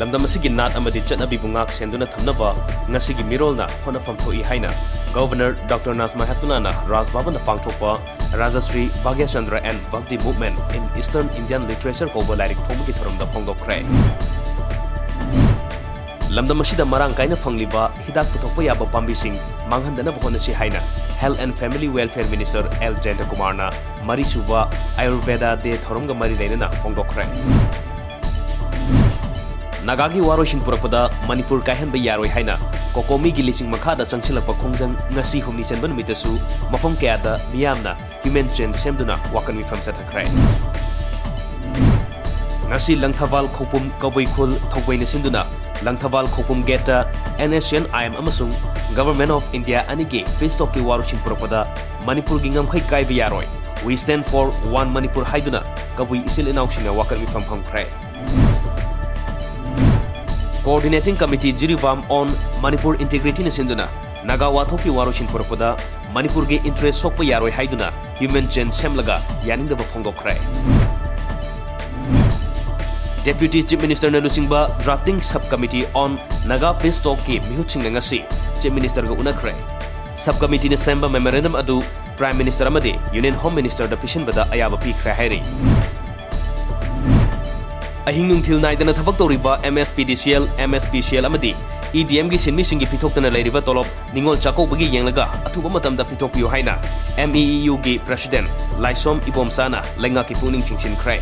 lamdam asigi nat amadi chatnabi bungak senduna thamnaba ngasigi mirolna honafam thoi haina Governor Dr. Nazma Heptunana Raj Bhavan na pangthokpa Rajashri Bhagya Chandra and Bhakti Movement in Eastern Indian Literature Kobo Lairik Phomgi Thoramda Phongdokkhre lamdam asida marang kaina fangliba hidak puthokpa yaba pambising manghandana bhonasi haina Health and Family Welfare Minister L. Jayanta Kumarna Mari Suba Ayurveda de Thoramga Mari Lainana Phongdokkhre Nagagi Waroshin Purapada Manipur Kaihan Bayaroi Haina Kokomi Gilising Makada Sangsilapa Khongjang ngasi humni chenban mitasu mafam kayada miyamna human chain semduna wakan mifam sathakre ngasi langthawal khopum kawai khul thawai na sinduna langthawal khopum geta NSN IM amasung Government of India anige festock ki Waroshin Purapada Manipur gingam khai kai bayaroi we stand for one Manipur haiduna kawai isil inausina wakan mifam phamkre Coordinating Committee Jiribam on Manipur Integrity na sinduna Naga Wathoki Waroshin Purapada Manipur ge interest sokpa yaroi haiduna human chain semlaga yaningdaba phongdokkhre Deputy Chief Minister na lusingba Drafting Subcommittee on Naga Peace Talk ki mihutsing ngasi Chief Minister ga unakhre Subcommittee na semba memorandum adu Prime Minister amadi Union Home Minister da pishinbada ayaba pikhre hairi Ahing nungthil naidana thabak toriba MSPDCL, MSPCL amadi EDM gi sinmi singi pithoktana leiriba tolop ningol chakobagi yenglaga athuba matamda pithokpiyo haina MEEU gi President Laisom Ibomsana lenga ki puning chingsin khre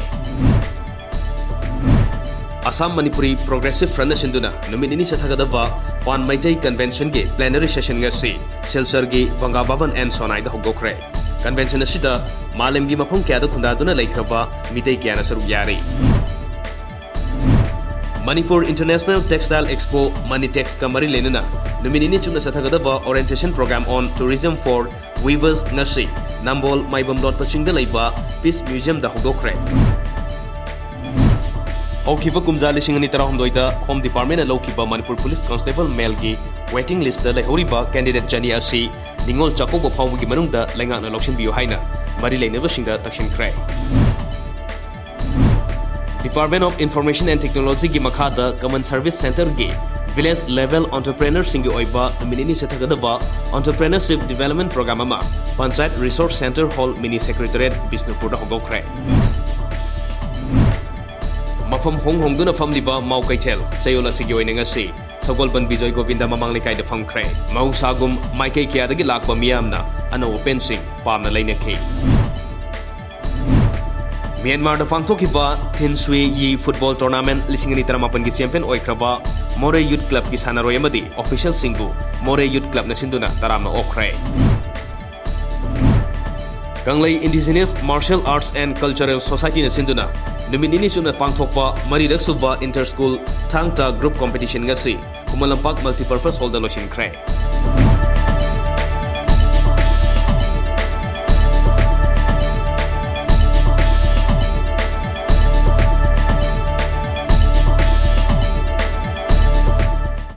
Assam Manipuri Progressive Front sinduna numit ini sathagadaba Pan Maitai Convention gi plenary session ngasi Silchar gi Banga Bhavan and Sonai da hogokre Convention asida malem gi mafam kyada khundaduna laikhraba mitai kyana saru yari Manipur International Textile Expo Manitex Kamari Lenuna Numinini Chuna Sathagadaba Orientation Program on Tourism for Weavers Ngasi Nambol Maibam Dot Pachingda Laiba Peace Museum da Hogokre Okiva Kumza Lishingani Tarahondoida Home Department and Lokiba Manipur Police Constable Melgi Waiting List the Horiba Candidate Jani Asi Ningol Chakobo Pawgi Marunda Langana Lokshin Bio Haina Mari Lane Vashinda Takshin Kray Department of Information and Technology gi makhada Common Service Center gi Village Level Entrepreneur singi oiba minini sethagadaba Entrepreneurship Development Program ama Panchayat Resource Center Hall Mini Secretariat Bisnupur da hogokre Mafam hongduna famliba Mau Kaitel sayola sigi oina ngasi Sagolban Bijoy Govinda mamanglikay da famkre Mau sagum maikay kiyadagi lakba miyamna ano pensing pamna lainakhi Myanmar da pangthokiba Thin Sui Yi Football Tournament lisingani taramapan gi champion oikraba More Youth Club ki sanaroi amadi official singbu More Youth Club na sinduna taramna okre Kanglei Indigenous Martial Arts and Cultural Society na sinduna numinini suna pangthokpa marirak suba inter-school thangta group competition ngasi Kumalampak Multipurpose Hall da loshin kre